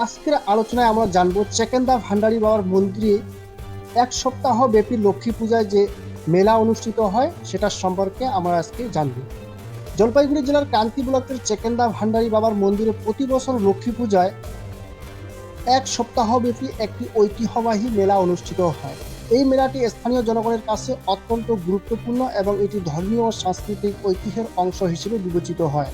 আজকের আলোচনায় আমরা জানবো চেকেন্দা ভান্ডারী বাবার মন্দিরে এক সপ্তাহ ব্যাপী লক্ষ্মী পূজায় যে মেলা অনুষ্ঠিত হয় সেটার সম্পর্কে আমরা আজকে জানবো। জলপাইগুড়ি জেলার কান্তি ব্লকের চেকেন্দা ভান্ডারী বাবার মন্দিরে প্রতি বছর লক্ষ্মী পূজায় এক সপ্তাহব্যাপী একটি ঐতিহ্যবাহী মেলা অনুষ্ঠিত হয়। এই মেলাটি স্থানীয় জনগণের কাছে অত্যন্ত গুরুত্বপূর্ণ এবং এটি ধর্মীয় ও সাংস্কৃতিক ঐতিহ্যের অংশ হিসেবে বিবেচিত হয়।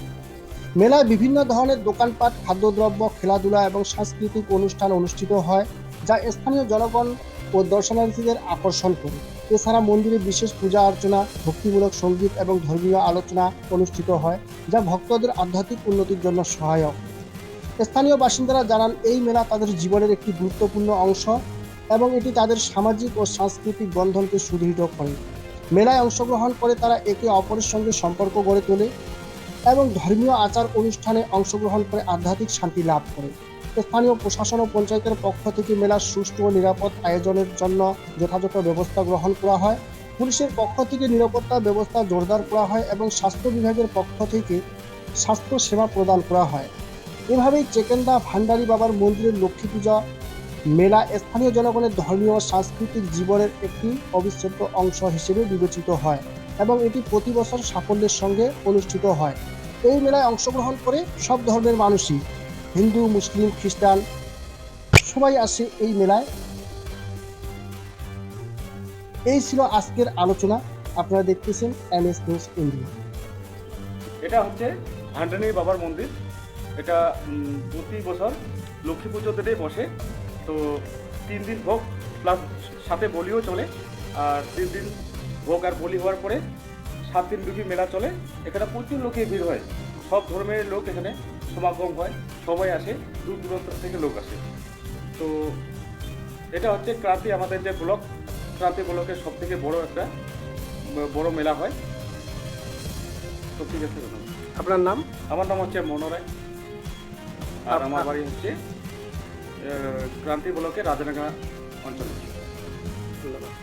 মেলায় বিভিন্ন ধরনের দোকানপাট, খাদ্যদ্রব্য, খেলাধুলা এবং সাংস্কৃতিক অনুষ্ঠান অনুষ্ঠিত হয়, যা স্থানীয় জনগণ ও দর্শনার্থীদের আকর্ষণ করে। এছাড়া মন্দিরে বিশেষ পূজা অর্চনা, ভক্তিমূলক সঙ্গীত এবং ধর্মীয় আলোচনা অনুষ্ঠিত হয়, যা ভক্তদের আধ্যাত্মিক উন্নতির জন্য সহায়ক। স্থানীয় বাসিন্দারা জানান, এই মেলা তাদের জীবনের একটি গুরুত্বপূর্ণ অংশ এবং এটি তাদের সামাজিক ও সাংস্কৃতিক বন্ধনকে সুদৃঢ় করে। মেলায় অংশগ্রহণ করে তারা একে অপরের সঙ্গে সম্পর্ক গড়ে তোলে এবং ধর্মীয় আচার অনুষ্ঠানে অংশগ্রহণ করে আধ্যাত্মিক শান্তি লাভ করে। স্থানীয় প্রশাসন ও পঞ্চায়েতের পক্ষ থেকে মেলার সুষ্ঠু ও নিরাপদ আয়োজনের জন্য যথাযথ ব্যবস্থা গ্রহণ করা হয়। পুলিশের পক্ষ থেকে নিরাপত্তা ব্যবস্থা জোরদার করা হয় এবং স্বাস্থ্য বিভাগের পক্ষ থেকে স্বাস্থ্য সেবা প্রদান করা হয়। এভাবেই চেকেন্দা ভান্ডারী বাবার মন্দিরের লক্ষ্মী পূজা মেলা স্থানীয় জনগণের ধর্মীয় ও সাংস্কৃতিক জীবনের একটি অবিচ্ছেদ্য অংশ হিসেবে বিবেচিত হয় এবং এটি প্রতি বছর সাফল্যের সঙ্গে অনুষ্ঠিত হয়। এই মেলায় অংশগ্রহণ করে সব ধর্মের মানুষই, হিন্দু, মুসলিম, খ্রিস্টান, সবাই আসে এই মেলায়। এই ছিল আজকের আলোচনা। আপনারা দেখতেছেন এমএস নিউজ ইন্ডিয়া। এটা হচ্ছে ভান্ডানী বাবার মন্দির। এটা প্রতি বছর লক্ষ্মী পুজো দিনেই বসে। তো 3 দিন ভোগ প্লাস সাথে বলিও চলে। আর 3 দিন ভোগ আর বলি হওয়ার পরে 7 দিন ব্যাপী মেলা চলে। এখানে প্রচুর লোকের ভিড় হয়, সব ধর্মের লোক এখানে সমাগম হয়, সবাই আসে, দূর দূরান্ত থেকে লোক আসে। তো এটা হচ্ছে ক্রান্তি, আমাদের যে ব্লক, ক্রান্তি ব্লকের সব থেকে বড় একটা বড় মেলা হয়। তো ঠিক আছে, আপনার নাম? আমার নাম হচ্ছে মনোরায়, আর আমার বাড়ি হচ্ছে ক্রান্তি ব্লকের রাজনাগা অঞ্চলে। ধন্যবাদ।